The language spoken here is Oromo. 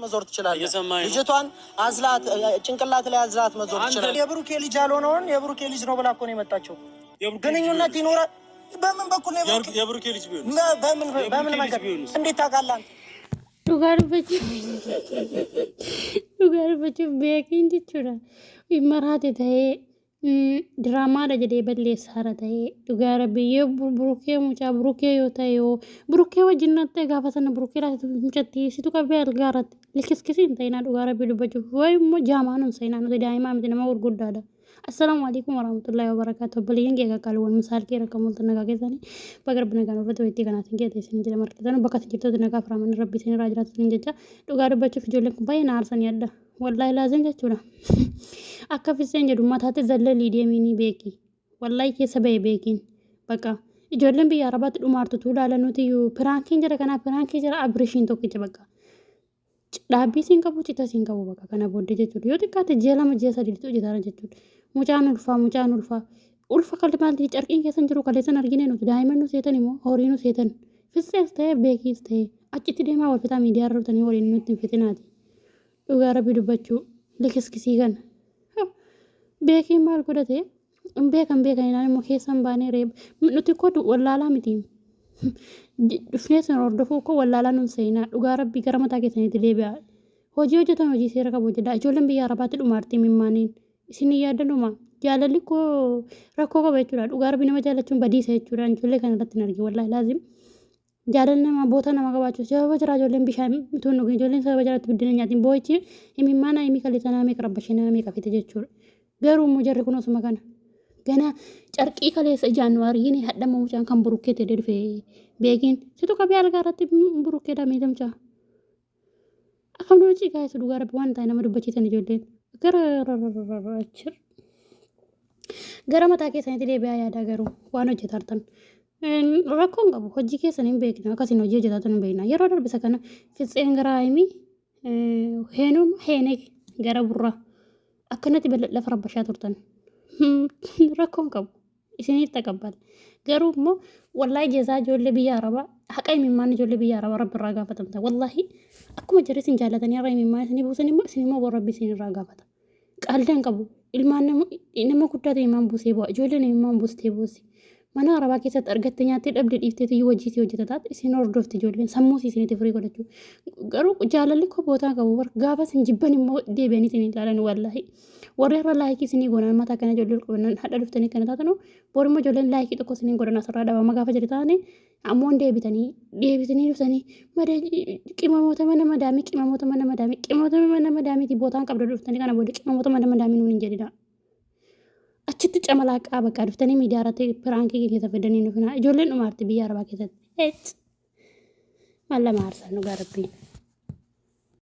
መዞር ትችላለህ። ልጅቷን አዝላት ጭንቅላት ላይ አዝላት መዞር ትችላለህ። የብሩኬ ልጅ ያልሆነውን የብሩኬ ልጅ ነው ብላ እኮ ነው የመጣችው። ግንኙነት ይኖራል። በምን በኩል ነው የብሩኬ ልጅ ቢሆን በምን መንገድ እንዴት ታውቃለህ? ዱጋር ቤኪን ጅቹራ ይመራት ተይ ድራማ ደጀዴ በሌ ሳራታይ ዱጋር ብዬ ብሩኬ ሙጫ ብሩኬ ዮታዮ ብሩኬ ወጅናተ ጋፈሰነ ብሩኬ ራቱ ሙጨቲ ሲቱ ቀበ አልጋራት ልክስክሲ እንተይና ዱጋር ቢሉበጁ ወይ ሞ ጃማኑን ሰይና ነው ዳይማ ምድነ ማውር ጉዳዳ አሰላሙ አለይኩም ወራህመቱላሂ ወበረካቱ በለየን ገጋካል ወን ምሳል ከረ ከሞል ተነጋገዛኒ በቅርብ ነገር ነው በተወይቲ ገናት እንጂ ተይሰን እንጂ ለማርከተን በከት ጅርቶ ተነጋ ፍራምን ረቢ ሰን ራጅራት እንጀጃ ዱጋር በቹ ፍጆለን ባይና አርሰን ያዳ ወላሂ ላዘን ጀቹና አከፍሰን ጀዱ ማታተ ዘለል ሊዲሚኒ ቤኪ ወላሂ ከሰበይ ቤኪን በቃ ijoolleen biyya arabaatti dhumaartu tuudhaalanooti piraankiin jira kana piraankiin jira abrishiin tokkicha bakka dhaabbii siin qabu cita siin qabu bakka kana booddee jechuudha yoo xiqqaate ji'a lama ji'a sadii hojjetaara jechuudha mucaan ulfa kalli maalti carqiin keessan jiru kaleessan argine nuti daa'imman nu seetan immoo horii nu seetan fissees ta'e beekiis ta'e achitti deemaa wal fixaa miidiyaa irra dhufanii waliin nutti hin fixinaati dhugaa rabbi dubbachuu likiskisii kana beekiin maal godhate beekan inaan immoo keessan baanee reeb nuti kodu wallaalaa miti dhufneesan hordofuu ko wallaalaa nun seenaa dhugaa rabbii gara mataa keessanitti deebi'a hojii hojjetan hojii seera qabu hojjedha ijoolleen biyya arabaatti dhumaartii mimmaaniin isin yaadannuma jaalalli ko rakkoo qaba jechuudha dhugaa rabbii nama jaalachuun badiisa jechuudha ijoollee kana irratti hin argi wallaahi laazim jaalalli nama boota nama qabaachuuf sababa jira ijoolleen bishaan mituun dhugu ijoolleen sababa jiraatti biddina nyaatiin boo'ichi himimmaana himii kaleessa nama meeqa rabbashee nama meeqa fite jechuudha garuu immoo jarri kun osuma kana gana carqii kaleessa jaanuwaariin hadhama mucaan kan burukkee ta'e dhufe beekin situ qabee algaaratti burukkee dhamee damcha akkam nama ciikaa isa dhugaa rabbi waan ta'e nama dubbachiisan ijoolleen gara mataa keessanitti deebi'aa yaadaa garuu waan hojjetartan rakkoon qabu hojii keessan hin beekna akkasiin hojii hojjetatan hin beekna yeroo darbisa kana fitseen gara himii heenee gara burraa akkanatti lafa rabbashaa turtan rakkoon qabu isiniif taqabbal garuu immoo wallaahi jezaa ijoollee biyya arabaa haqa himimmaan ijoollee biyya arabaa rabbi irraa gaafatamta wallaahi akkuma jarri isin jaalatanii har'a himimmaan isinii buusan immoo isin immoo rabbi isin irraa gaafata qaaldan qabu ilmaan nama guddaa ta'e himaan buusee bu'a ijoolleen himimmaan buustee buusi mana arabaa keessatti argatte nyaattee dhabde dhiiftee iyyuu hojiisii hojjetataat isin hordofti ijoolleen sammuu isinitti firii godhachuu garuu jaalalli koo bootaa qabu gaafa isin jibban immoo deebi'anii isin ilaalan wallaahi warri irra laayikii isinii godhan mataa kana ijoollee qabannan hadha dhuftanii kana taatanu bor immoo ijoolleen laayikii tokko isinii godhan asirraa dhabama gaafa jedhe taane ammoo deebitanii dhuftanii qimamoota mana madaamiitii bootaan qabda dhuftanii kana booda qimamoota mana madaamii nuun hin jedhina achitti camalaqaa bakka dhuftanii miidiyaa irratti piraankii keessa fidanii dhufna ijoolleen dhumaarti biyya arabaa keessatti maal lama aarsan dhugaa rabbiin